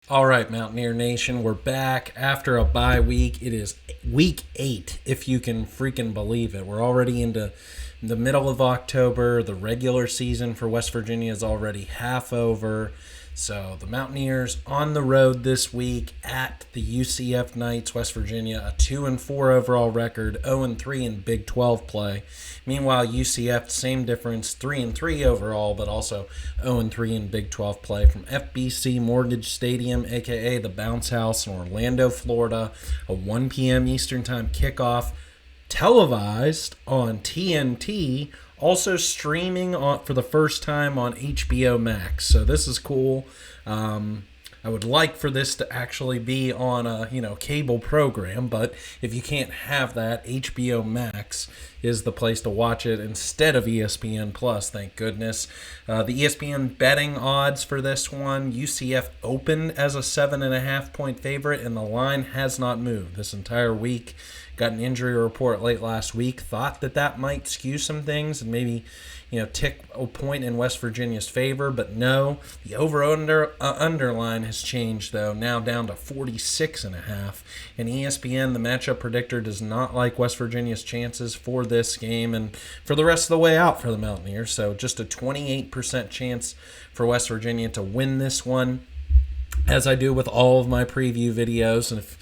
All right, Mountaineer Nation, we're back after a bye week. It is week 8, if you can freaking believe it. We're already into the middle of October. The regular season for West Virginia is already half over. So the Mountaineers on the road this week at the UCF Knights, West Virginia, a 2-4 overall record, 0-3 in Big 12 play. Meanwhile, UCF, same difference, 3-3 overall, but also 0-3 in Big 12 play from FBC Mortgage Stadium, aka the Bounce House in Orlando, Florida. A 1 p.m. Eastern Time kickoff, televised on TNT. Also streaming for the first time on HBO Max. So this is cool. I would like for this to actually be on a cable program, but if you can't have that, HBO Max is the place to watch it instead of ESPN Plus. Thank goodness. The ESPN betting odds for this one: UCF opened as a 7.5-point favorite, and the line has not moved this entire week. Got an injury report late last week. Thought that might skew some things and maybe tick a point in West Virginia's favor, but no. The over-under line has changed, though, now down to 46.5. And ESPN, the matchup predictor, does not like West Virginia's chances for this game and for the rest of the way out for the Mountaineers. So just a 28% chance for West Virginia to win this one, as I do with all of my preview videos. And if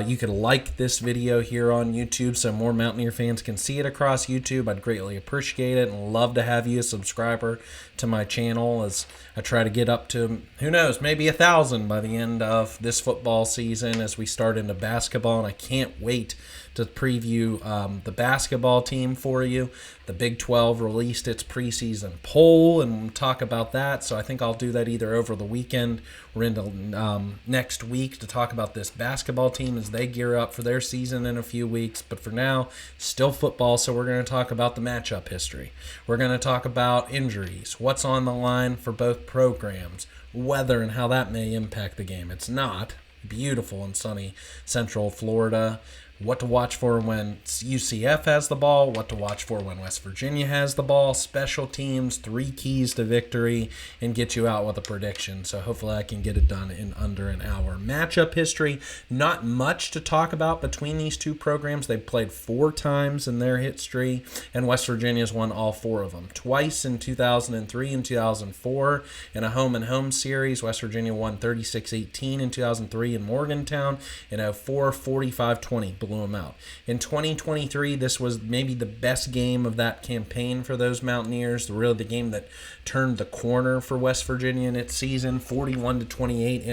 you could like this video here on YouTube so more Mountaineer fans can see it across YouTube, I'd greatly appreciate it, and love to have you a subscriber to my channel as I try to get up to, who knows, maybe 1,000 by the end of this football season as we start into basketball. And I can't wait to preview the basketball team for you. The Big 12 released its preseason poll, and we'll talk about that. So I think I'll do that either over the weekend or into next week to talk about this basketball team as they gear up for their season in a few weeks. But for now, still football, so we're going to talk about the matchup history. We're going to talk about injuries, what's on the line for both programs, weather and how that may impact the game. It's not beautiful and sunny Central Florida. What to watch for when UCF has the ball, what to watch for when West Virginia has the ball, special teams, 3 keys to victory, and get you out with a prediction. So hopefully I can get it done in under an hour. Matchup history, not much to talk about between these two programs. They've played 4 times in their history, and West Virginia's won all 4 of them. Twice in 2003 and 2004 in a home-and-home series. West Virginia won 36-18 in 2003 in Morgantown, and 04 45-20. Blew them out. In 2023, this was maybe the best game of that campaign for those Mountaineers. Really the game that turned the corner for West Virginia in its season, 41-28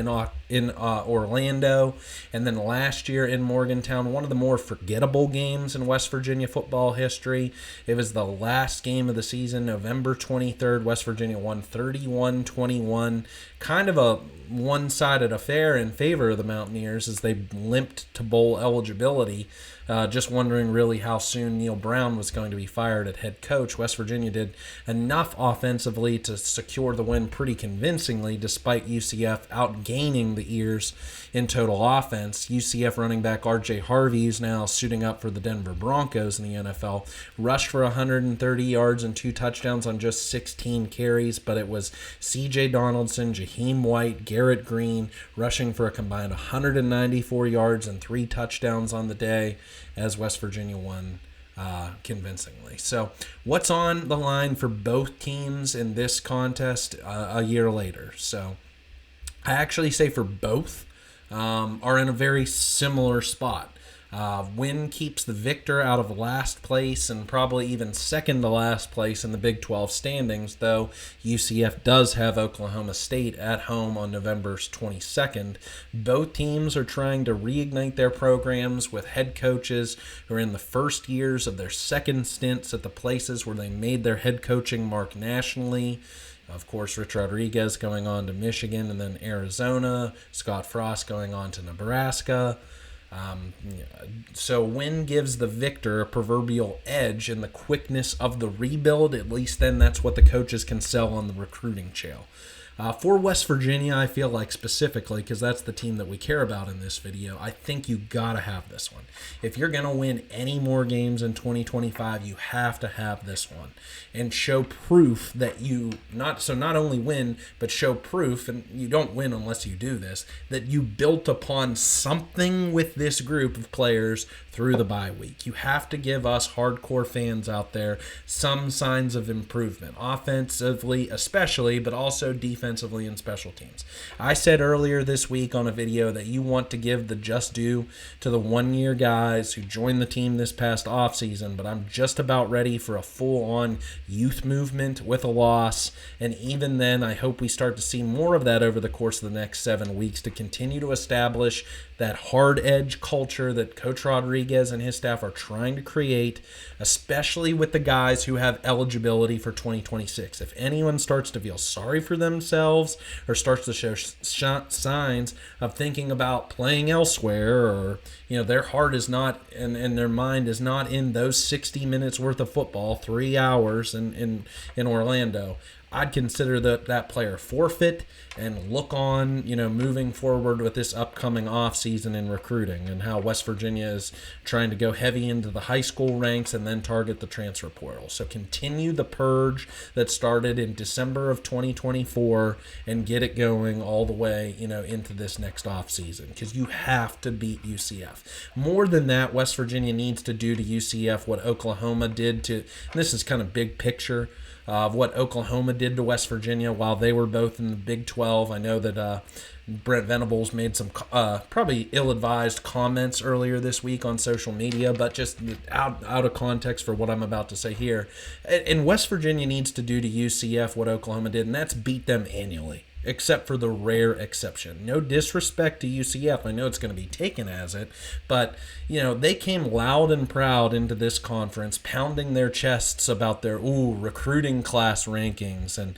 in Orlando. And then last year in Morgantown, one of the more forgettable games in West Virginia football history. It was the last game of the season, November 23rd. West Virginia won 31-21. Kind of a one-sided affair in favor of the Mountaineers as they limped to bowl eligibility. Just wondering really how soon Neil Brown was going to be fired at head coach. West Virginia did enough offensively to secure the win pretty convincingly, despite UCF outgaining the Ears in total offense. UCF running back R.J. Harvey, who's now suiting up for the Denver Broncos in the NFL, rushed for 130 yards and 2 touchdowns on just 16 carries, but it was C.J. Donaldson, Jaheim White, Garrett Green rushing for a combined 194 yards and 3 touchdowns on the day, as West Virginia won convincingly. So what's on the line for both teams in this contest a year later? So I actually say for both are in a very similar spot. Win keeps the victor out of last place and probably even second to last place in the Big 12 standings, though UCF does have Oklahoma State at home on November 22nd. Both teams are trying to reignite their programs with head coaches who are in the first years of their second stints at the places where they made their head coaching mark nationally. Of course, Rich Rodriguez going on to Michigan and then Arizona. Scott Frost going on to Nebraska. So win gives the victor a proverbial edge in the quickness of the rebuild. At least then that's what the coaches can sell on the recruiting trail. For West Virginia, I feel like specifically, because that's the team that we care about in this video, I think you gotta have this one. If you're gonna win any more games in 2025, you have to have this one and show proof that you not only win, but show proof, and you don't win unless you do this, that you built upon something with this group of players through the bye week. You have to give us hardcore fans out there some signs of improvement, offensively especially, but also defensively and special teams. I said earlier this week on a video that you want to give the just due to the one-year guys who joined the team this past offseason, but I'm just about ready for a full-on youth movement with a loss, and even then I hope we start to see more of that over the course of the next 7 weeks to continue to establish that hard edge culture that Coach Rodriguez and his staff are trying to create, especially with the guys who have eligibility for 2026. If anyone starts to feel sorry for themselves or starts to show signs of thinking about playing elsewhere, or their heart is not and their mind is not in those 60 minutes worth of football, 3 hours in Orlando, I'd consider that player forfeit and look on, moving forward with this upcoming offseason in recruiting and how West Virginia is trying to go heavy into the high school ranks and then target the transfer portal. So continue the purge that started in December of 2024 and get it going all the way, into this next offseason, because you have to beat UCF. More than that, West Virginia needs to do to UCF what Oklahoma did to, and this is kind of big picture, of what Oklahoma did to West Virginia while they were both in the Big 12. I know that Brent Venables made some probably ill-advised comments earlier this week on social media, but just out of context for what I'm about to say here. And West Virginia needs to do to UCF what Oklahoma did, and that's beat them annually, except for the rare exception. No disrespect to UCF. I know it's going to be taken as it, but, they came loud and proud into this conference, pounding their chests about their, recruiting class rankings, and,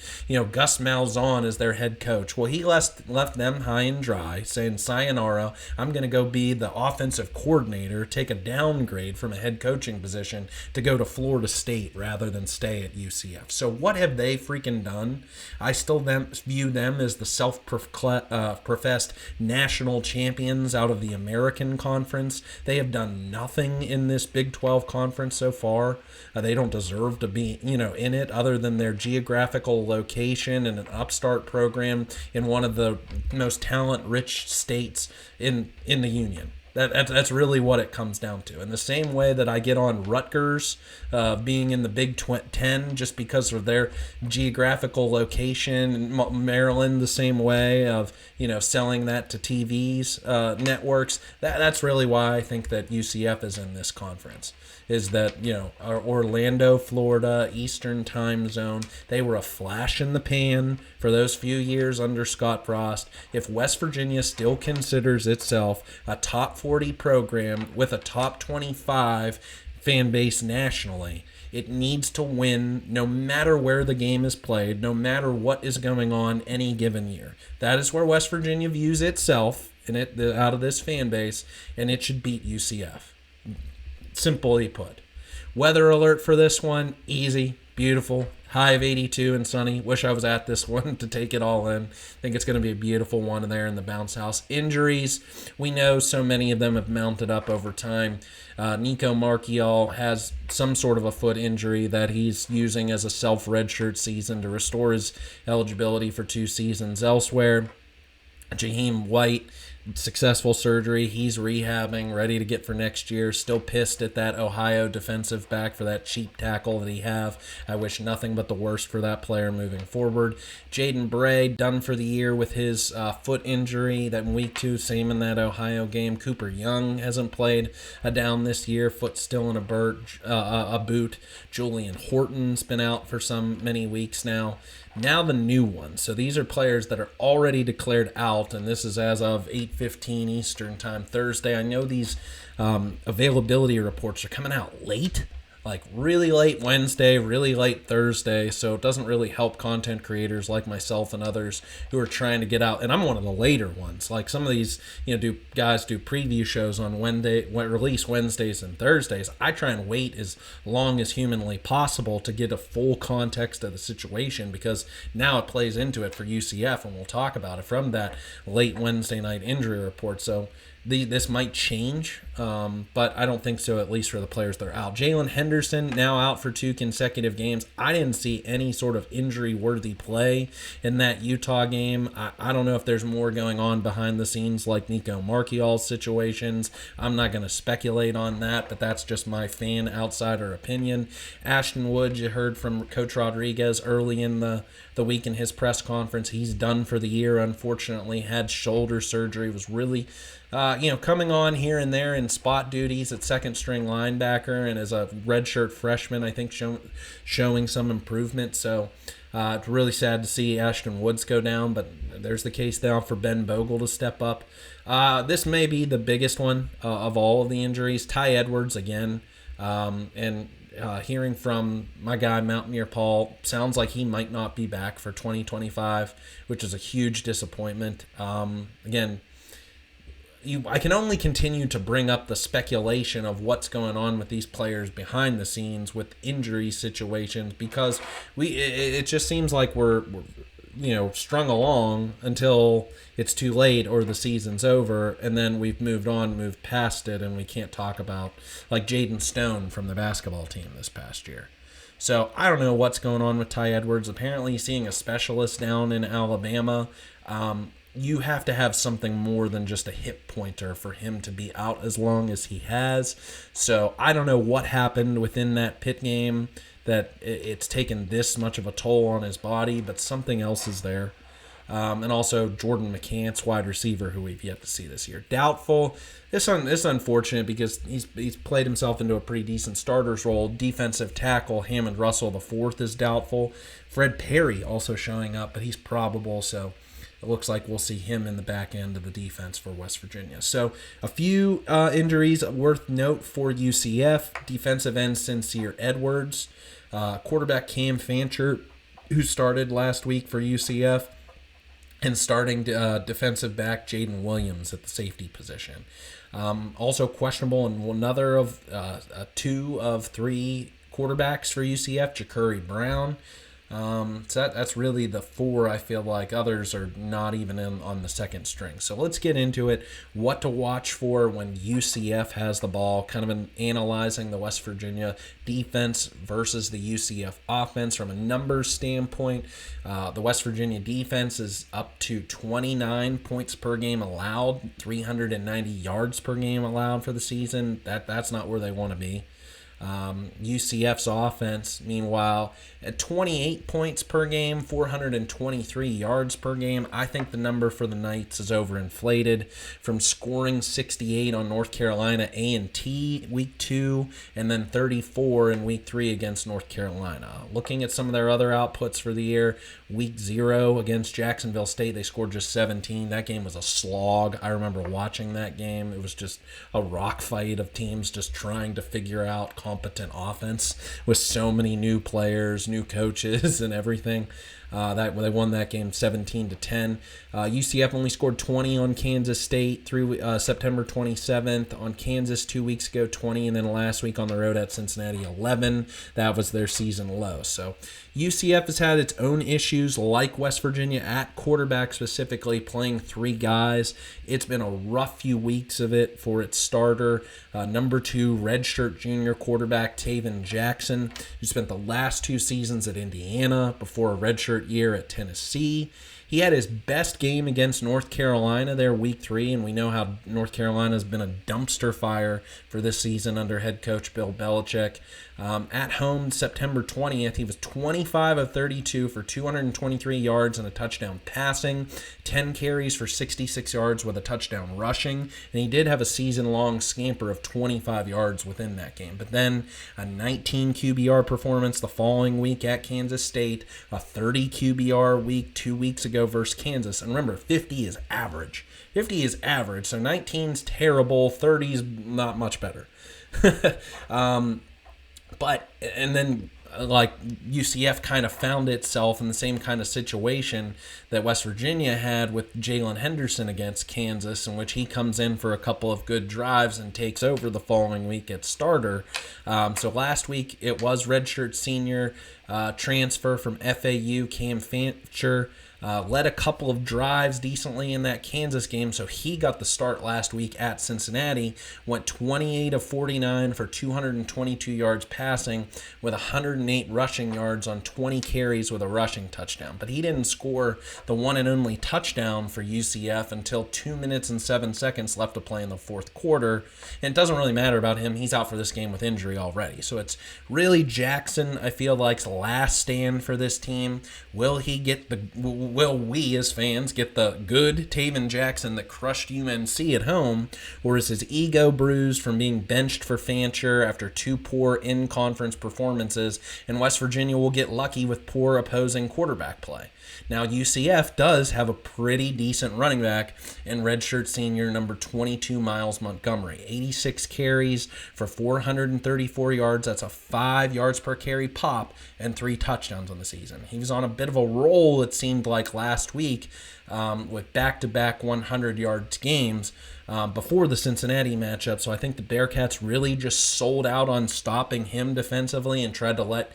Gus Malzahn is their head coach. Well, he left them high and dry, saying, sayonara, I'm going to go be the offensive coordinator, take a downgrade from a head coaching position to go to Florida State rather than stay at UCF. So what have they freaking done? I still view them as the self-professed national champions out of the American Conference. They have done nothing in this Big 12 conference so far. They don't deserve to be, in it, other than their geographical location and an upstart program in one of the most talent-rich states in the union. That's really what it comes down to. In the same way that I get on Rutgers being in the Big 10 just because of their geographical location, Maryland the same way of, selling that to TV's networks. That's really why I think that UCF is in this conference. Is that, Orlando, Florida, Eastern time zone, they were a flash in the pan for those few years under Scott Frost. If West Virginia still considers itself a top 40 program with a top 25 fan base nationally, it needs to win no matter where the game is played, no matter what is going on any given year. That is where West Virginia views itself out of this fan base, and it should beat UCF. Simply put. Weather alert for this one, easy, beautiful, high of 82 and sunny. Wish I was at this one to take it all in. I think it's going to be a beautiful one there in the bounce house. Injuries, we know so many of them have mounted up over time. Nico Marchiol has some sort of a foot injury that he's using as a self-redshirt season to restore his eligibility for 2 seasons elsewhere. Jaheim White, successful surgery. He's rehabbing, ready to get for next year. Still pissed at that Ohio defensive back for that cheap tackle that he have. I wish nothing but the worst for that player moving forward. Jaden Bray, done for the year with his foot injury that in week 2, same in that Ohio game. Cooper Young hasn't played a down this year. Foot still in a boot. Julian Horton's been out for many weeks now. Now the new one. So these are players that are already declared out, and this is as of 8:15 Eastern Time Thursday. I know these availability reports are coming out late like really late Wednesday, really late Thursday, so it doesn't really help content creators like myself and others who are trying to get out. And I'm one of the later ones. Like some of these, do guys do preview shows on release Wednesdays and Thursdays. I try and wait as long as humanly possible to get a full context of the situation, because now it plays into it for UCF, and we'll talk about it from that late Wednesday night injury report. So this might change, but I don't think so, at least for the players that are out. Jalen Henderson now out for 2 consecutive games. I didn't see any sort of injury-worthy play in that Utah game. I don't know if there's more going on behind the scenes like Nico Marchiol's situations. I'm not going to speculate on that, but that's just my fan outsider opinion. Ashton Wood, you heard from Coach Rodriguez early in the week in his press conference. He's done for the year, unfortunately. Had shoulder surgery, was really coming on here and there in spot duties at second-string linebacker, and as a redshirt freshman, I think showing some improvement. So it's really sad to see Ashton Woods go down, but there's the case now for Ben Bogle to step up. This may be the biggest one of all of the injuries. Ty Edwards again, and hearing from my guy Mountaineer Paul, sounds like he might not be back for 2025, which is a huge disappointment. Again, I can only continue to bring up the speculation of what's going on with these players behind the scenes with injury situations, because it just seems like we're strung along until it's too late or the season's over, and then we've moved past it, and we can't talk about like Jaden Stone from the basketball team this past year. So I don't know what's going on with Ty Edwards. Apparently he's seeing a specialist down in Alabama. You have to have something more than just a hip pointer for him to be out as long as he has. So I don't know what happened within that Pitt game that it's taken this much of a toll on his body, but something else is there. And also Jordan McCants, wide receiver, who we've yet to see this year. Doubtful. This unfortunate because he's played himself into a pretty decent starter's role. Defensive tackle Hammond Russell IV is doubtful. Fred Perry also showing up, but he's probable, so it looks like we'll see him in the back end of the defense for West Virginia. So a few injuries worth note for UCF. Defensive end Sincere Edwards. Quarterback Cam Fancher, who started last week for UCF. And starting defensive back Jaden Williams at the safety position. Also questionable in another of 2 of 3 quarterbacks for UCF, Ja'Cory Brown. So that's really the 4. I feel like others are not even in on the second string. So let's get into it. What to watch for when UCF has the ball, kind of analyzing the West Virginia defense versus the UCF offense from a numbers standpoint. The West Virginia defense is up to 29 points per game allowed, 390 yards per game allowed for the season. That's not where they want to be. UCF's offense, meanwhile, at 28 points per game, 423 yards per game. I think the number for the Knights is overinflated from scoring 68 on North Carolina A&T week 2 and then 34 in week 3 against North Carolina. Looking at some of their other outputs for the year, week 0 against Jacksonville State, they scored just 17. That game was a slog. I remember watching that game. It was just a rock fight of teams just trying to figure out competent offense with so many new players, new coaches, and everything. That they won that game 17-10. UCF only scored 20 on Kansas State through September 27th. On Kansas 2 weeks ago, 20, and then last week on the road at Cincinnati, 11. That was their season low. So UCF has had its own issues, like West Virginia at quarterback specifically, playing 3 guys. It's been a rough few weeks of it for its starter, number 2 redshirt junior quarterback Taven Jackson, who spent the last 2 seasons at Indiana before a redshirt year at Tennessee. He had his best game against North Carolina there week 3, and we know how North Carolina has been a dumpster fire for this season under head coach Bill Belichick. At home, September 20th, he was 25 of 32 for 223 yards and a touchdown passing, 10 carries for 66 yards with a touchdown rushing, and he did have a season-long scamper of 25 yards within that game. But then a 19 QBR performance the following week at Kansas State, a 30 QBR week 2 weeks ago versus Kansas. And remember, 50 is average. 50 is average, so 19's terrible, 30's not much better. But, and then like UCF kind of found itself in the same kind of situation that West Virginia had with Jalen Henderson against Kansas, in which he comes in for a couple of good drives and takes over the following week at starter. So last week it was redshirt senior transfer from FAU, Cam Fancher. Led a couple of drives decently in that Kansas game, so he got the start last week at Cincinnati. Went 28 of 49 for 222 yards passing with 108 rushing yards on 20 carries with a rushing touchdown. But he didn't score the one and only touchdown for UCF until 2 minutes and 7 seconds left to play in the fourth quarter. And it doesn't really matter about him. He's out for this game with injury already. So it's really Jackson, I feel like's last stand for this team. Will we as fans get the good Taven Jackson that crushed UNC at home, or is his ego bruised from being benched for Fancher after two poor in-conference performances, and West Virginia will get lucky with poor opposing quarterback play? Now, UCF does have a pretty decent running back in redshirt senior number 22, Miles Montgomery. 86 carries for 434 yards. That's a 5 yards per carry pop and 3 touchdowns on the season. He was on a bit of a roll, it seemed like, last week with back-to-back 100 yards games before the Cincinnati matchup. So I think the Bearcats really just sold out on stopping him defensively and tried to let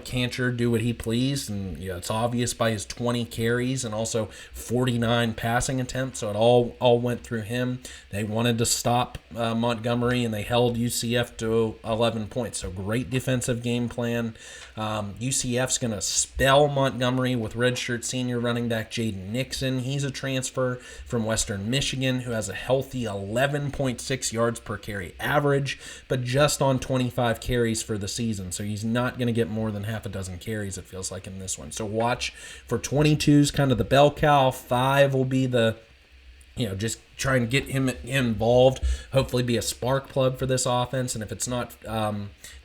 Cantor do what he pleased. And it's obvious by his 20 carries and also 49 passing attempts. So it all went through him. They wanted to stop Montgomery, and they held UCF to 11 points. So great defensive game plan. UCF's going to spell Montgomery with redshirt senior running back Jaden Nixon. He's a transfer from Western Michigan who has a healthy 11.6 yards per carry average, but just on 25 carries for the season. So he's not going to get more than half a dozen carries, it feels like, in this one. So watch for 22's kind of the bell cow. 5 will be the just try and get him involved, hopefully be a spark plug for this offense. And if it's not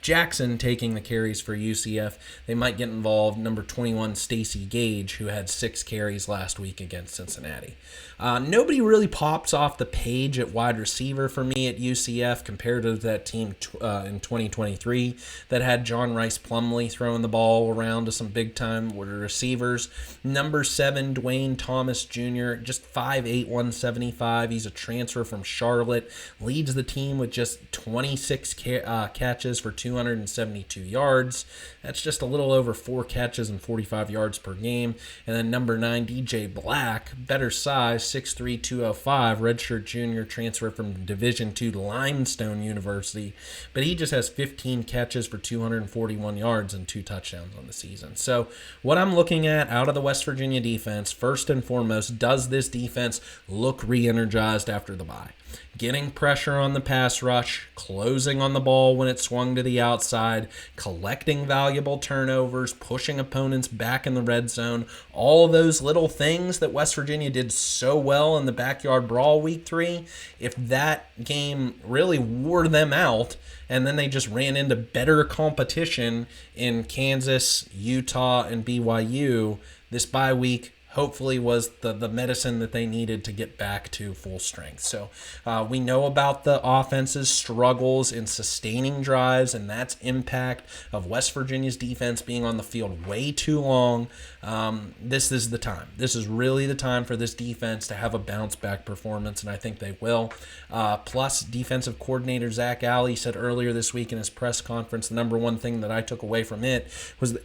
Jackson taking the carries for UCF, they might get involved number 21, Stacey Gage, who had 6 carries last week against Cincinnati. Nobody really pops off the page at wide receiver for me at UCF compared to that team in 2023 that had John Rice Plumlee throwing the ball around to some big-time receivers. Number 7, Dwayne Thomas Jr., just 5'8", 175. He's a transfer from Charlotte, leads the team with just 26 catches for 272 yards. That's just a little over 4 catches and 45 yards per game. And then number 9, DJ Black, better size, 6'3", 205, redshirt junior, transfer from Division II Limestone University. But he just has 15 catches for 241 yards and 2 touchdowns on the season. So what I'm looking at out of the West Virginia defense, first and foremost, does this defense look re-energized after the bye? Getting pressure on the pass rush, closing on the ball when it swung to the outside, collecting valuable turnovers, pushing opponents back in the red zone, all those little things that West Virginia did so well in the Backyard Brawl Week 3, if that game really wore them out and then they just ran into better competition in Kansas, Utah, and BYU, this bye week hopefully was the medicine that they needed to get back to full strength. So we know about the offense's struggles in sustaining drives and that's impact of West Virginia's defense being on the field way too long. This is the time. This is really the time for this defense to have a bounce-back performance, and I think they will. Plus, defensive coordinator Zach Alley said earlier this week in his press conference, the number one thing that I took away from it was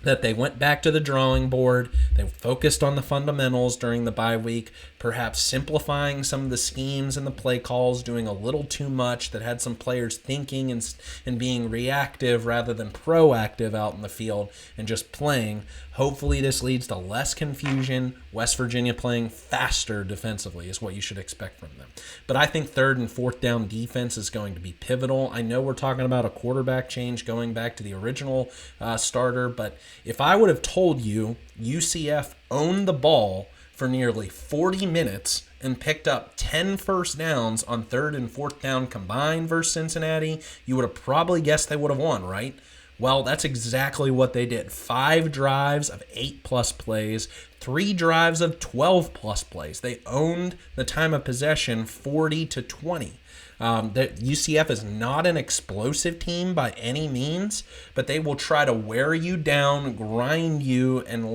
that they went back to the drawing board. They focused on the fundamentals during the bye week, perhaps simplifying some of the schemes and the play calls, doing a little too much that had some players thinking and being reactive rather than proactive out in the field and just playing. Hopefully this leads to less confusion. West Virginia playing faster defensively is what you should expect from them. But I think third and fourth down defense is going to be pivotal. I know we're talking about a quarterback change going back to the original starter, but if I would have told you UCF owned the ball for nearly 40 minutes and picked up 10 first downs on third and fourth down combined versus Cincinnati, you would have probably guessed they would have won, right? Well, that's exactly what they did. 5 drives of 8+ plays, 3 drives of 12+ plays. They owned the time of possession 40-20. The UCF is not an explosive team by any means, but they will try to wear you down, grind you, and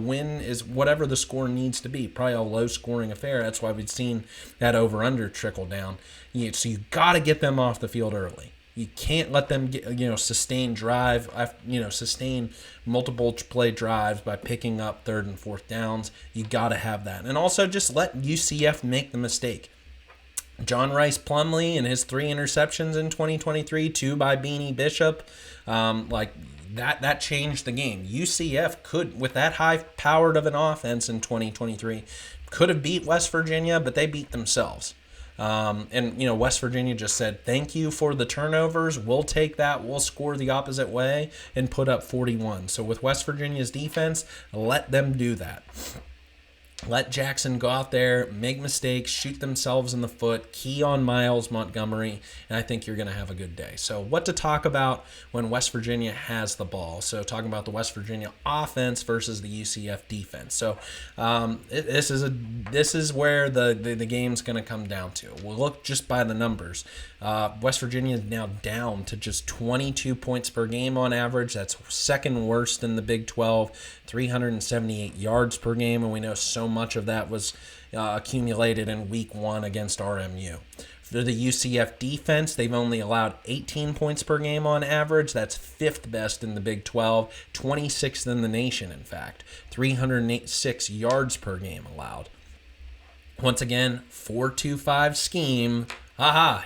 win is whatever the score needs to be. Probably a low-scoring affair. That's why we've seen that over/under trickle down. So you got to get them off the field early. You can't let them get, sustain multiple play drives by picking up 3rd and 4th downs. You got to have that. And also just let UCF make the mistake. John Rice Plumlee and his 3 interceptions in 2023, 2 by Beanie Bishop, that changed the game. UCF could, with that high-powered of an offense in 2023, could have beat West Virginia, but they beat themselves. West Virginia just said, thank you for the turnovers. We'll take that. We'll score the opposite way and put up 41. So with West Virginia's defense, let them do that. Let Jackson go out there, make mistakes, shoot themselves in the foot, key on Miles Montgomery, and I think you're going to have a good day. So what to talk about when West Virginia has the ball? So talking about the West Virginia offense versus the UCF defense. So this is where the game's going to come down to. We'll look just by the numbers. West Virginia is now down to just 22 points per game on average. That's second worst in the Big 12, 378 yards per game, and we know so much of that was accumulated in Week 1 against RMU. For the UCF defense, they've only allowed 18 points per game on average. That's 5th best in the Big 12, 26th in the nation, in fact. 306 yards per game allowed. Once again, 4-2-5 scheme.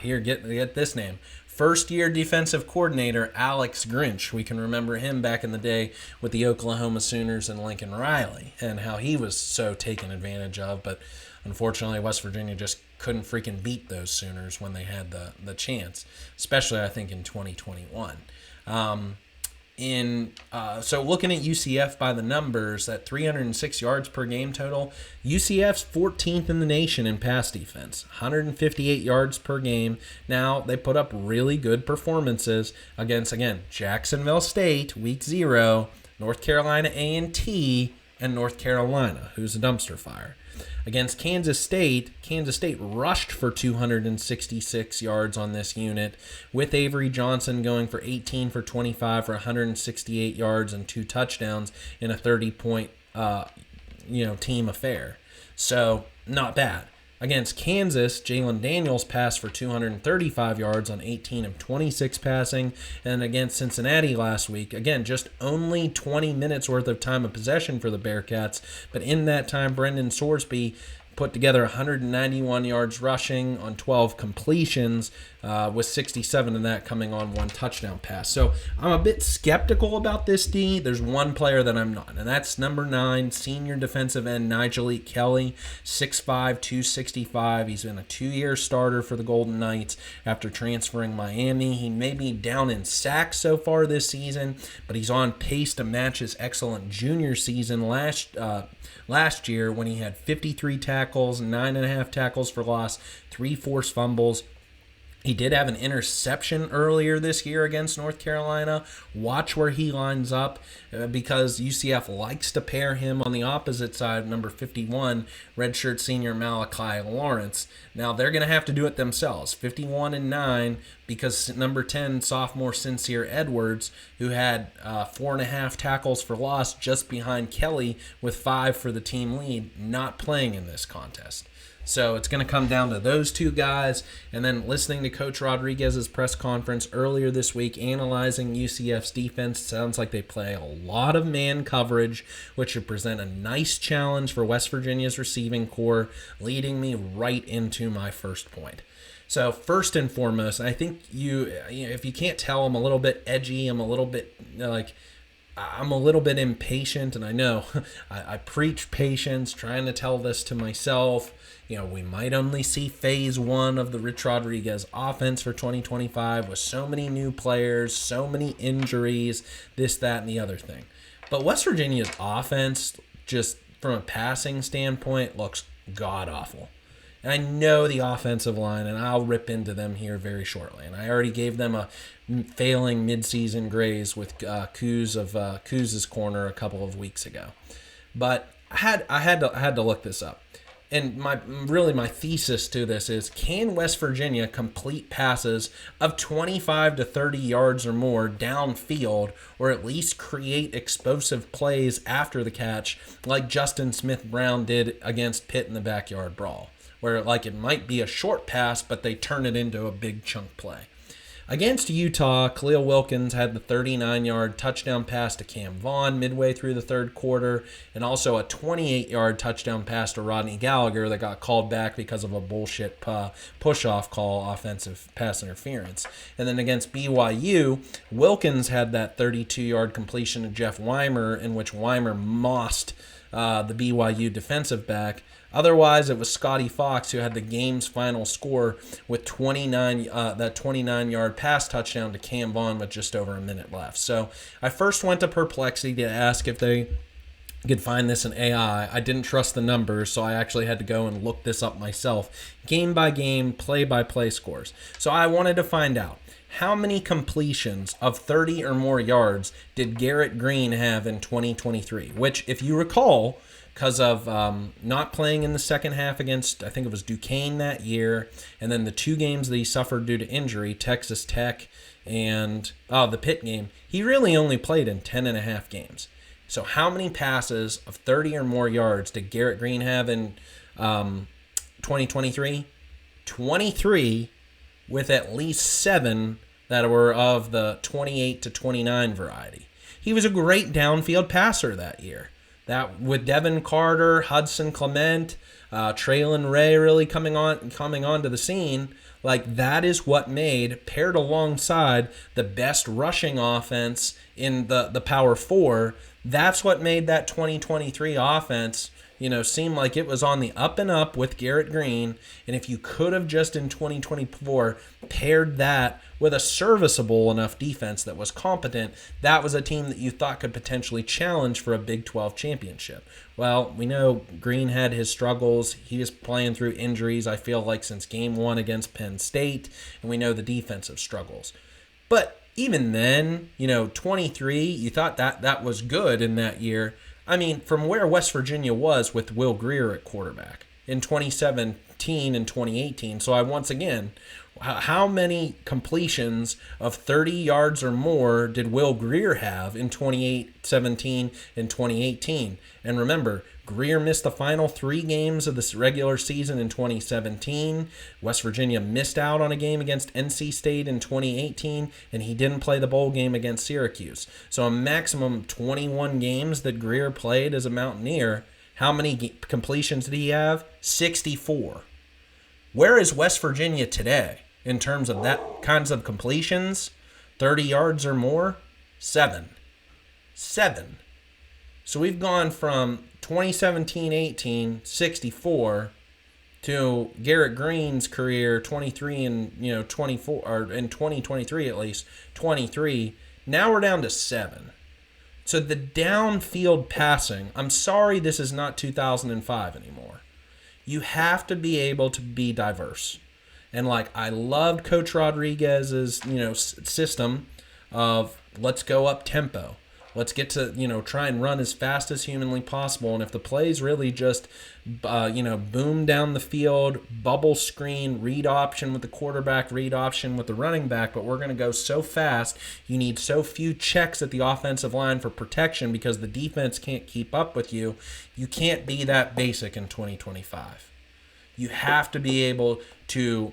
Here, get this name. First-year defensive coordinator Alex Grinch. We can remember him back in the day with the Oklahoma Sooners and Lincoln Riley and how he was so taken advantage of. But unfortunately, West Virginia just couldn't freaking beat those Sooners when they had the chance, especially, I think, in 2021. So looking at UCF by the numbers, at 306 yards per game total, UCF's 14th in the nation in pass defense, 158 yards per game. Now, they put up really good performances against, again, Jacksonville State, Week 0, North Carolina A&T, and North Carolina, who's a dumpster fire. Against Kansas State rushed for 266 yards on this unit, with Avery Johnson going for 18 for 25 for 168 yards and 2 touchdowns in a 30-point team affair. So, not bad. Against Kansas, Jalen Daniels passed for 235 yards on 18 of 26 passing. And against Cincinnati last week, again, just only 20 minutes worth of time of possession for the Bearcats. But in that time, Brendan Sorsby put together 191 yards rushing on 12 completions, with 67 of that coming on 1 touchdown pass. So I'm a bit skeptical about this D. There's one player that I'm not, and that's number 9, senior defensive end Nigel Kelly, 6'5", 265. He's been a 2-year starter for the Golden Knights after transferring Miami. He may be down in sacks so far this season, but he's on pace to match his excellent junior season last year when he had 53 tackles, 9.5 tackles for loss, 3 forced fumbles. He did have an interception earlier this year against North Carolina. Watch where he lines up because UCF likes to pair him on the opposite side, number 51, redshirt senior Malachi Lawrence. Now, they're going to have to do it themselves, 51-9, because number 10, sophomore Sincere Edwards, who had 4.5 tackles for loss just behind Kelly with 5 for the team lead, not playing in this contest. So it's going to come down to those 2 guys, and then listening to Coach Rodriguez's press conference earlier this week analyzing UCF's defense. Sounds like they play a lot of man coverage, which would present a nice challenge for West Virginia's receiving core, leading me right into my first point. So first and foremost, I think if you can't tell, I'm a little bit edgy. I'm a little bit impatient, and I know I preach patience, trying to tell this to myself. We might only see phase 1 of the Rich Rodriguez offense for 2025 with so many new players, so many injuries, this, that, and the other thing. But West Virginia's offense, just from a passing standpoint, looks god-awful. And I know the offensive line, and I'll rip into them here very shortly. And I already gave them a failing midseason graze with Kuz's corner a couple of weeks ago. But I had to look this up. And my thesis to this is, can West Virginia complete passes of 25 to 30 yards or more downfield, or at least create explosive plays after the catch like Justin Smith-Brown did against Pitt in the backyard brawl, where like it might be a short pass, but they turn it into a big chunk play. Against Utah, Khalil Wilkins had the 39-yard touchdown pass to Cam Vaughn midway through the third quarter, and also a 28-yard touchdown pass to Rodney Gallagher that got called back because of a bullshit push-off call, offensive pass interference. And then against BYU, Wilkins had that 32-yard completion to Jeff Weimer, in which Weimer mossed the BYU defensive back. Otherwise, it was Scotty Fox who had the game's final score with that 29-yard pass touchdown to Cam Vaughn with just over a minute left. So I first went to Perplexity to ask if they could find this in AI. I didn't trust the numbers, so I actually had to go and look this up myself. Game by game, play by play scores. So I wanted to find out, how many completions of 30 or more yards did Garrett Green have in 2023? Which, if you recall, because of not playing in the second half against, I think it was Duquesne that year, and then the two games that he suffered due to injury, Texas Tech and the Pitt game, he really only played in 10.5 games. So how many passes of 30 or more yards did Garrett Green have in 2023? 23, with at least 7 that were of the 28 to 29 variety. He was a great downfield passer that year. That with Devin Carter, Hudson Clement, Traylon Ray really coming onto the scene, like that is what made, paired alongside the best rushing offense in the Power Four, that's what made that 2023 offense, seem like it was on the up and up with Garrett Green. And if you could have just in 2024 paired that with a serviceable enough defense that was competent, that was a team that you thought could potentially challenge for a Big 12 championship. Well, we know Green had his struggles. He is playing through injuries, I feel like, since game 1 against Penn State, and we know the defensive struggles. But even then, 23, you thought that was good in that year. I mean, from where West Virginia was with Will Grier at quarterback in 2017 and 2018. So once again, how many completions of 30 yards or more did Will Grier have in 2017 and 2018? And remember, Grier missed the final 3 games of this regular season in 2017. West Virginia missed out on a game against NC State in 2018, and he didn't play the bowl game against Syracuse. So a maximum 21 games that Grier played as a Mountaineer. How many completions did he have? 64. Where is West Virginia today in terms of that kinds of completions? 30 yards or more? 7. So we've gone from 2017-18, 64, to Garrett Green's career, 23 and 24, or in 2023 at least, 23. Now we're down to 7. So the downfield passing, I'm sorry this is not 2005 anymore. You have to be able to be diverse. And I loved Coach Rodriguez's, system of let's go up tempo. Let's get to, try and run as fast as humanly possible. And if the plays really just, boom down the field, bubble screen, read option with the quarterback, read option with the running back, but we're going to go so fast, you need so few checks at the offensive line for protection because the defense can't keep up with you. You can't be that basic in 2025. You have to be able to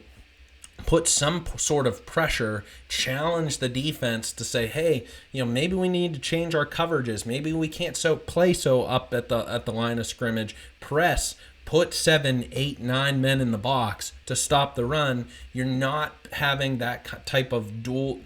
put some sort of pressure, challenge the defense to say, hey, maybe we need to change our coverages. Maybe we can't play so up at the line of scrimmage. Press, put 7, 8, 9 men in the box to stop the run. You're not having that type of dual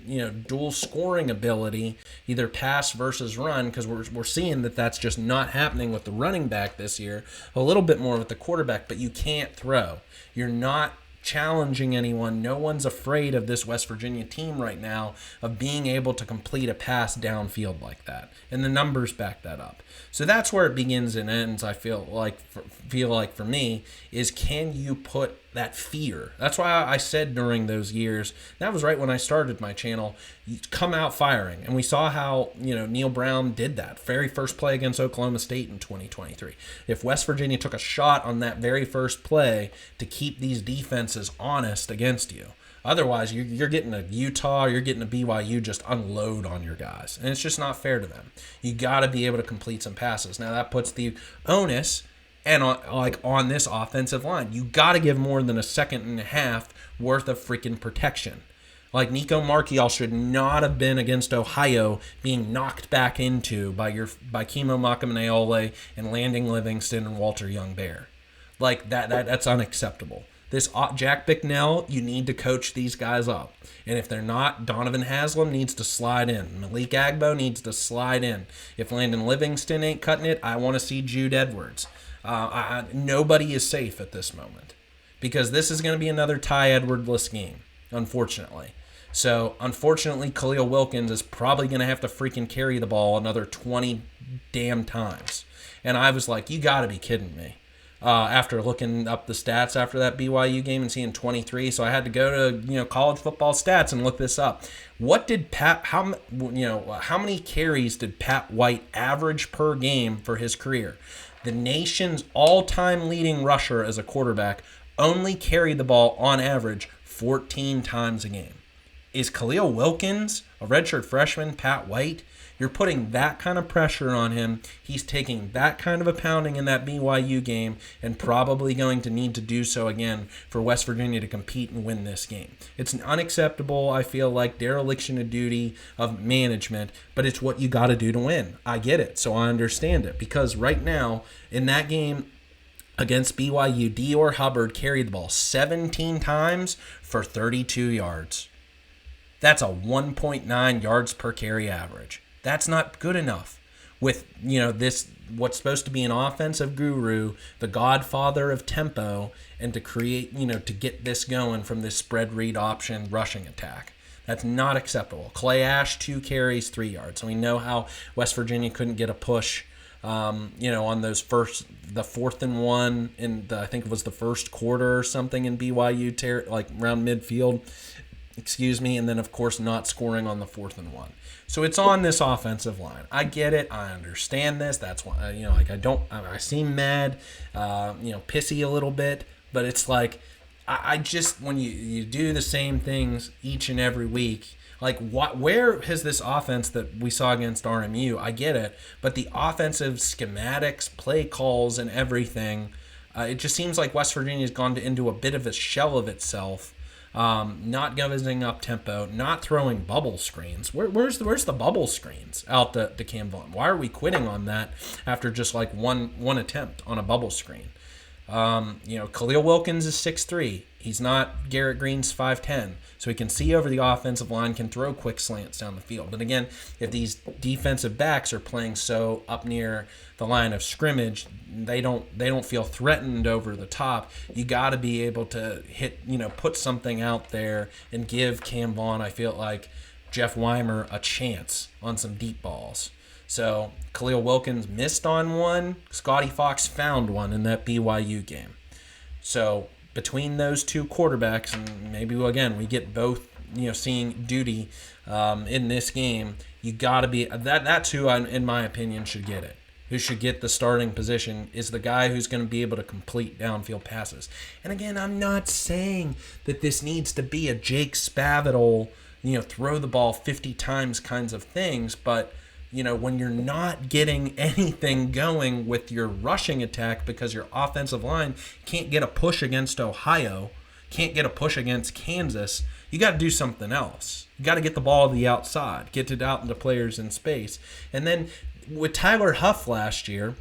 scoring ability, either pass versus run, because we're seeing that that's just not happening with the running back this year. A little bit more with the quarterback, but you can't throw. You're not challenging anyone. No one's afraid of this West Virginia team right now of being able to complete a pass downfield like that. And the numbers back that up. So that's where it begins and ends, I feel like for me, is can you put that fear? That's why I said during those years, that was right when I started my channel, come out firing. And we saw how, Neil Brown did that. Very first play against Oklahoma State in 2023. If West Virginia took a shot on that very first play to keep these defenses honest against you, otherwise, you're getting a Utah, you're getting a BYU just unload on your guys. And it's just not fair to them. You got to be able to complete some passes. Now, that puts the onus on this offensive line. You got to give more than a second and a half worth of freaking protection. Like Nico Marchiol should not have been against Ohio being knocked back into by Kimo Makamanole and Landon Livingston and Walter Young-Bear. Like that's unacceptable. This Jack Bicknell, you need to coach these guys up. And if they're not, Donovan Haslam needs to slide in. Malik Agbo needs to slide in. If Landon Livingston ain't cutting it, I want to see Jude Edwards. Nobody is safe at this moment because this is going to be another Ty Edward-less game, unfortunately. So, unfortunately, Khalil Wilkins is probably going to have to freaking carry the ball another 20 damn times. And I was like, you got to be kidding me. After looking up the stats after that BYU game and seeing 23, so I had to go to college football stats and look this up. What did how many carries did Pat White average per game for his career? The nation's all-time leading rusher as a quarterback only carried the ball on average 14 times a game. Is Khalil Wilkins, a redshirt freshman, Pat White? You're putting that kind of pressure on him. He's taking that kind of a pounding in that BYU game and probably going to need to do so again for West Virginia to compete and win this game. It's an unacceptable, I feel like, dereliction of duty of management, but it's what you got to do to win. I get it, so I understand it. Because right now, in that game against BYU, Dior Hubbard carried the ball 17 times for 32 yards. That's a 1.9 yards per carry average. That's not good enough. With, this, what's supposed to be an offensive guru, the godfather of tempo, and to create, to get this going from this spread read option rushing attack. That's not acceptable. Clay Ash, 2 carries, 3 yards. So we know how West Virginia couldn't get a push, on those the 4th and 1 in I think it was the first quarter or something in BYU, around midfield. And then, of course, not scoring on the 4th and 1. So it's on this offensive line. I get it. I understand this. That's why, I seem mad, pissy a little bit. But it's like, I just, when you do the same things each and every week, where has this offense that we saw against RMU? I get it. But the offensive schematics, play calls, and everything, it just seems like West Virginia's gone into a bit of a shell of itself. Not going up tempo, not throwing bubble screens. Where's the bubble screens out to Cam Vaughn? Why are we quitting on that after just one attempt on a bubble screen? Khalil Wilkins is 6'3". He's not Garrett Green's 5'10", so he can see over the offensive line, can throw quick slants down the field. But again, if these defensive backs are playing so up near the line of scrimmage, they don't feel threatened over the top. You got to be able to hit, put something out there and give Cam Vaughn, I feel like, Jeff Weimer, a chance on some deep balls. So Khalil Wilkins missed on one. Scotty Fox found one in that BYU game. So between those two quarterbacks, and maybe again we get both, seeing duty in this game, you got to be that's who, in my opinion, should get it. Who should get the starting position is the guy who's going to be able to complete downfield passes. And again, I'm not saying that this needs to be a Jake Spavital, throw the ball 50 times kinds of things, but when you're not getting anything going with your rushing attack because your offensive line can't get a push against Ohio, can't get a push against Kansas, you got to do something else. You got to get the ball to the outside, get it out into players in space. And then with Tyler Huff last year,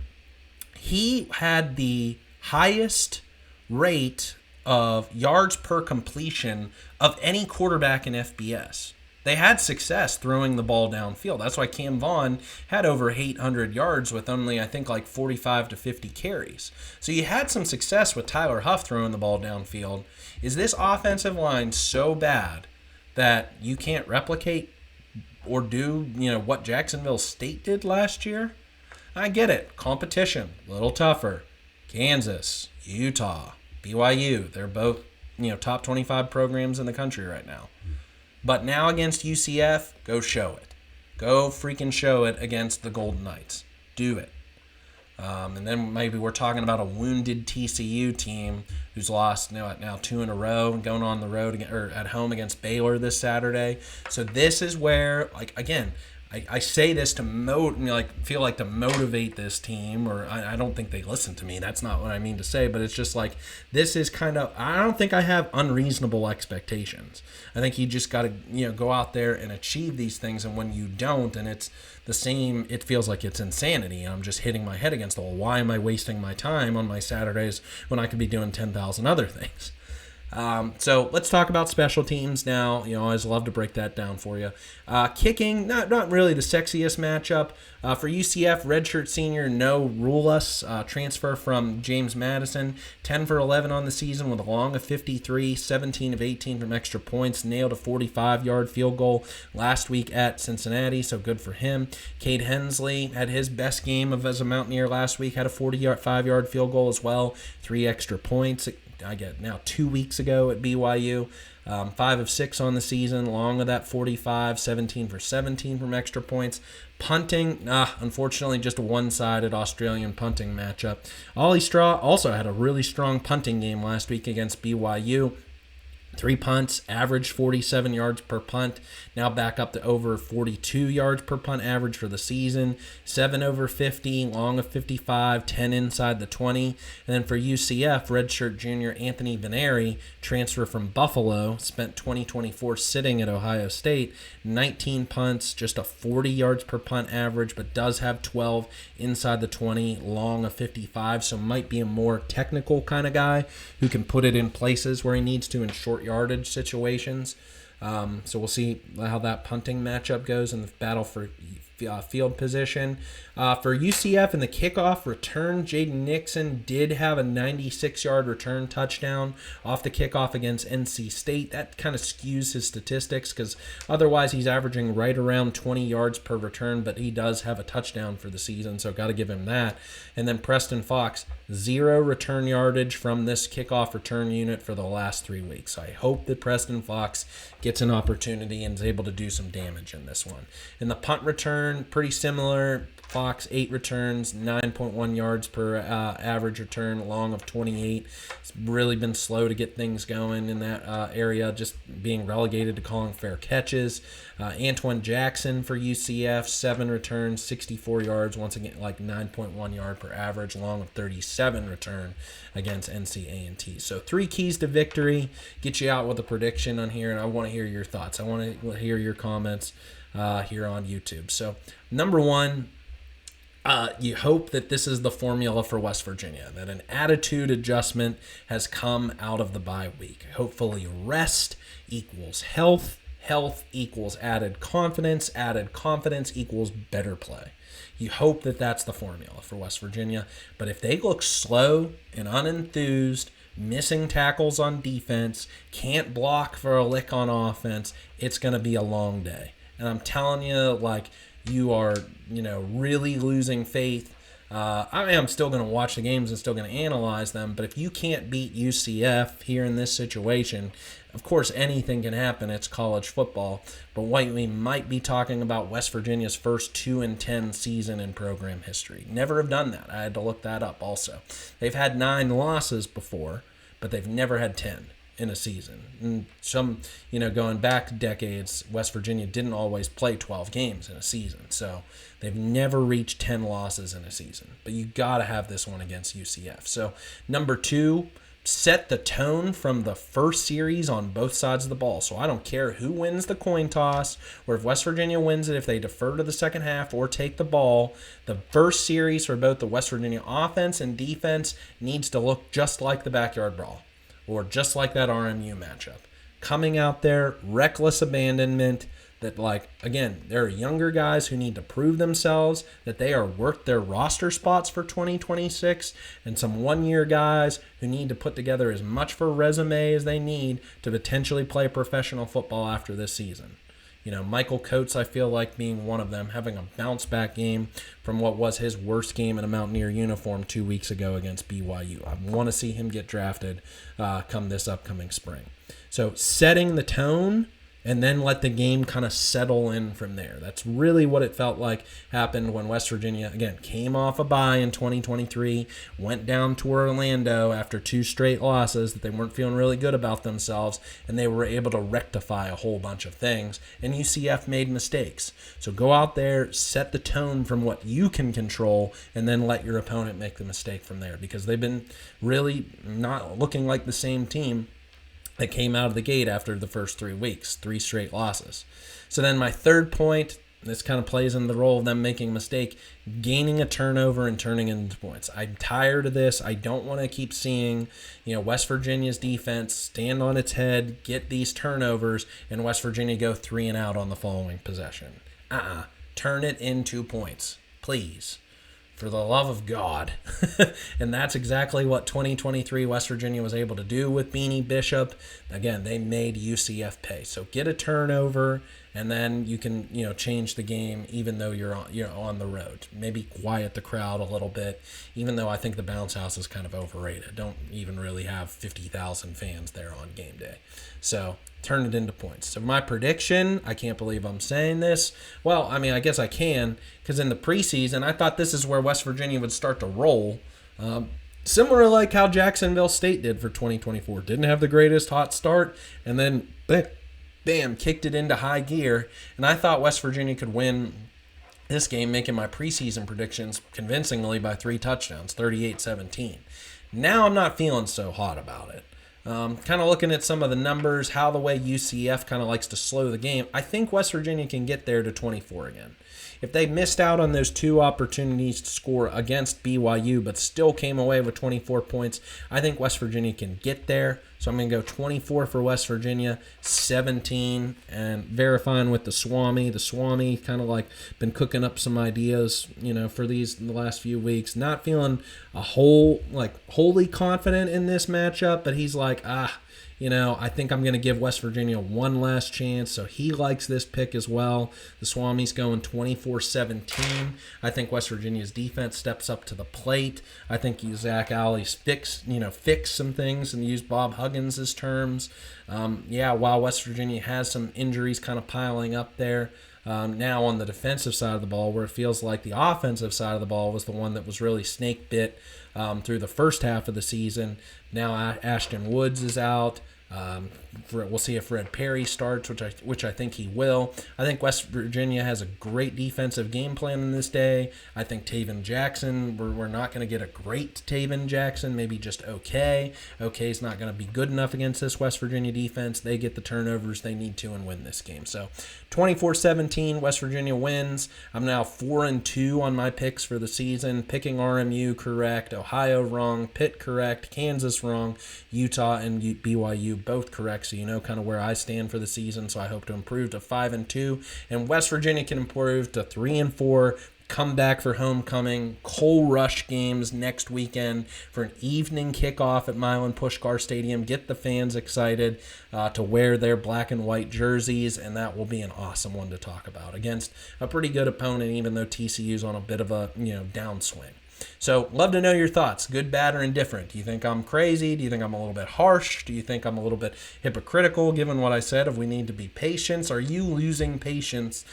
he had the highest rate of yards per completion of any quarterback in FBS. They had success throwing the ball downfield. That's why Cam Vaughn had over 800 yards with only, I think, like 45 to 50 carries. So you had some success with Tyler Huff throwing the ball downfield. Is this offensive line so bad that you can't replicate or do, what Jacksonville State did last year? I get it. Competition, a little tougher. Kansas, Utah, BYU, they're both, top 25 programs in the country right now. But now against UCF, go show it. Go freaking show it against the Golden Knights. Do it. And then maybe we're talking about a wounded TCU team who's lost now 2 in a row and going on the road or at home against Baylor this Saturday. So this is where, again, I say this to feel like to motivate this team, or I don't think they listen to me. That's not what I mean to say, but it's just like this is kind of, I don't think I have unreasonable expectations. I think you just got to go out there and achieve these things, and when you don't, and it's the same, it feels like it's insanity. I'm just hitting my head against the wall. Why am I wasting my time on my Saturdays when I could be doing 10,000 other things? So let's talk about special teams now. I always love to break that down for you. Kicking, not really the sexiest matchup. For UCF, redshirt senior No Rulas, transfer from James Madison, 10 for 11 on the season with a long of 53, 17 of 18 from extra points, nailed a 45-yard field goal last week at Cincinnati, so good for him. Cade Hensley had his best game as a Mountaineer last week, had a 45-yard field goal as well, 3 extra points. I get now 2 weeks ago at BYU, 5 of 6 on the season, long of that 45, 17 for 17 from extra points. Punting, unfortunately, just a one-sided Australian punting matchup. Ollie Straw also had a really strong punting game last week against BYU. 3 punts, averaged 47 yards per punt, now back up to over 42 yards per punt average for the season, 7 over 50, long of 55, 10 inside the 20. And then for UCF, redshirt junior Anthony Veneri, transfer from Buffalo, spent 2024 sitting at Ohio State, 19 punts, just a 40 yards per punt average, but does have 12 inside the 20, long of 55, so might be a more technical kind of guy who can put it in places where he needs to in short yardage situations. So we'll see how that punting matchup goes in the battle for field position. For UCF in the kickoff return, Jaden Nixon did have a 96-yard return touchdown off the kickoff against NC State. That kind of skews his statistics because otherwise he's averaging right around 20 yards per return, but he does have a touchdown for the season, so got to give him that. And then Preston Fox, 0 return yardage from this kickoff return unit for the last 3 weeks. I hope that Preston Fox gets an opportunity and is able to do some damage in this one. In the punt return, pretty similar. Fox, 8 returns, 9.1 yards per average return, long of 28. It's really been slow to get things going in that area, just being relegated to calling fair catches. Antoine Jackson for UCF, 7 returns, 64 yards, once again like 9.1 yard per average, long of 37 return against NC A&T. So 3 keys to victory. Get you out with a prediction on here, and I want to hear your thoughts. I want to hear your comments here on YouTube. So number 1, you hope that this is the formula for West Virginia, that an attitude adjustment has come out of the bye week. Hopefully rest equals health, health equals added confidence equals better play. You hope that that's the formula for West Virginia, but if they look slow and unenthused, missing tackles on defense, can't block for a lick on offense, it's going to be a long day. And I'm telling you, you are, really losing faith. I am still going to watch the games and still going to analyze them, but if you can't beat UCF here in this situation, of course anything can happen. It's college football, but we might be talking about West Virginia's first 2-10 season in program history. Never have done that. I had to look that up also. They've had 9 losses before, but they've never had 10 in a season. And some, going back decades, West Virginia didn't always play 12 games in a season. So they've never reached 10 losses in a season. But you got to have this one against UCF. So number 2, set the tone from the first series on both sides of the ball. So I don't care who wins the coin toss, or if West Virginia wins it, if they defer to the second half or take the ball, the first series for both the West Virginia offense and defense needs to look just like the backyard brawl, or just like that RMU matchup. Coming out there, reckless abandonment, that, like, again, there are younger guys who need to prove themselves that they are worth their roster spots for 2026, and some one-year guys who need to put together as much for a resume as they need to potentially play professional football after this season. Michael Coates, I feel like being one of them, having a bounce-back game from what was his worst game in a Mountaineer uniform 2 weeks ago against BYU. I want to see him get drafted come this upcoming spring. So setting the tone and then let the game kind of settle in from there. That's really what it felt like happened when West Virginia, again, came off a bye in 2023, went down to Orlando after 2 straight losses that they weren't feeling really good about themselves, and they were able to rectify a whole bunch of things, and UCF made mistakes. So go out there, set the tone from what you can control, and then let your opponent make the mistake from there, because they've been really not looking like the same team that came out of the gate after the first 3 weeks, 3 straight losses. So then my third point, this kind of plays in the role of them making a mistake, gaining a turnover and turning it into points. I'm tired of this. I don't want to keep seeing, West Virginia's defense stand on its head, get these turnovers, and West Virginia go 3 and out on the following possession. Turn it into points, please. For the love of God. And that's exactly what 2023 West Virginia was able to do with Beanie Bishop. Again, they made UCF pay. So get a turnover, and then you can, change the game even though you're on the road. Maybe quiet the crowd a little bit, even though I think the bounce house is kind of overrated. Don't even really have 50,000 fans there on game day. So turn it into points. So my prediction, I can't believe I'm saying this. Well, I guess I can, because in the preseason, I thought this is where West Virginia would start to roll. Similar like how Jacksonville State did for 2024. Didn't have the greatest hot start, and then bam, kicked it into high gear. And I thought West Virginia could win this game, making my preseason predictions convincingly by 3 touchdowns, 38-17. Now I'm not feeling so hot about it. Kind of looking at some of the numbers, how the way UCF kind of likes to slow the game, I think West Virginia can get there to 24 again. If they missed out on those 2 opportunities to score against BYU but still came away with 24 points, I think West Virginia can get there. So I'm going to go 24 for West Virginia, 17, and verifying with the Swami. The Swami kind of like been cooking up some ideas, for these in the last few weeks. Not feeling wholly confident in this matchup, but he's like, I think I'm going to give West Virginia one last chance. So he likes this pick as well. The Swami's going 24-17. I think West Virginia's defense steps up to the plate. I think Zach Alley's fix some things, and use Bob Huggins' terms. While West Virginia has some injuries kind of piling up there, now on the defensive side of the ball, where it feels like the offensive side of the ball was the one that was really snake bit through the first half of the season. Now Ashton Woods is out. We'll see if Fred Perry starts, which I think he will. I think West Virginia has a great defensive game plan in this day. I think Taven Jackson, we're not going to get a great Taven Jackson, maybe just okay. Okay is not going to be good enough against this West Virginia defense. They get the turnovers they need to and win this game. So 24-17, West Virginia wins. I'm now 4-2 on my picks for the season. Picking RMU correct, Ohio wrong, Pitt correct, Kansas wrong, Utah and BYU both correct. So you know kind of where I stand for the season. So I hope to improve to 5-2, and West Virginia can improve to 3-4. Come back for homecoming, Coal Rush games next weekend for an evening kickoff at Milan Puskar Stadium. Get the fans excited to wear their black and white jerseys, and that will be an awesome one to talk about against a pretty good opponent, even though TCU's on a bit of a downswing. So, love to know your thoughts, good, bad, or indifferent. Do you think I'm crazy? Do you think I'm a little bit harsh? Do you think I'm a little bit hypocritical, given what I said of we need to be patient? Are you losing patience,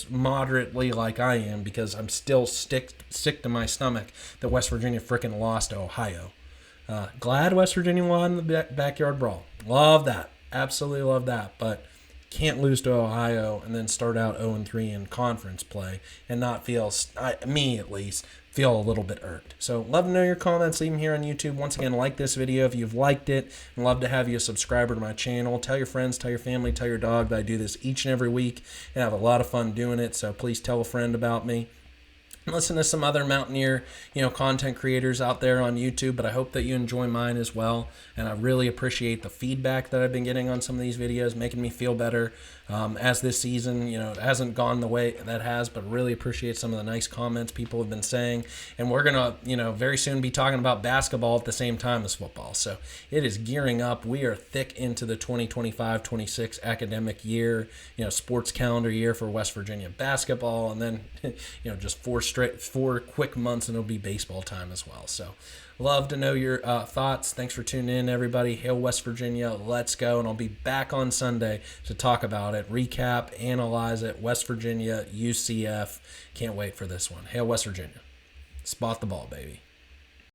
moderately like I am, because I'm still sick to my stomach that West Virginia frickin' lost to Ohio? Glad West Virginia won the backyard brawl. Love that. Absolutely love that. But can't lose to Ohio and then start out 0-3 in conference play and not feel, me at least, feel a little bit irked. So love to know your comments. Leave them here on YouTube. Once again, like this video if you've liked it, and love to have you a subscriber to my channel. Tell your friends, tell your family, tell your dog that I do this each and every week and have a lot of fun doing it. So please tell a friend about me. listen to some other Mountaineer, content creators out there on YouTube, but I hope that you enjoy mine as well. And I really appreciate the feedback that I've been getting on some of these videos, making me feel better as this season, it hasn't gone the way that has, but really appreciate some of the nice comments people have been saying. And we're going to, very soon be talking about basketball at the same time as football. So it is gearing up. We are thick into the 2025-26 academic year, sports calendar year for West Virginia basketball. And then, just 4 quick months and it'll be baseball time as well. So love to know your thoughts. Thanks for tuning in, everybody. Hail West Virginia. Let's go. And I'll be back on Sunday to talk about it, recap, analyze it. West Virginia, UCF. Can't wait for this one. Hail West Virginia. Spot the ball, baby.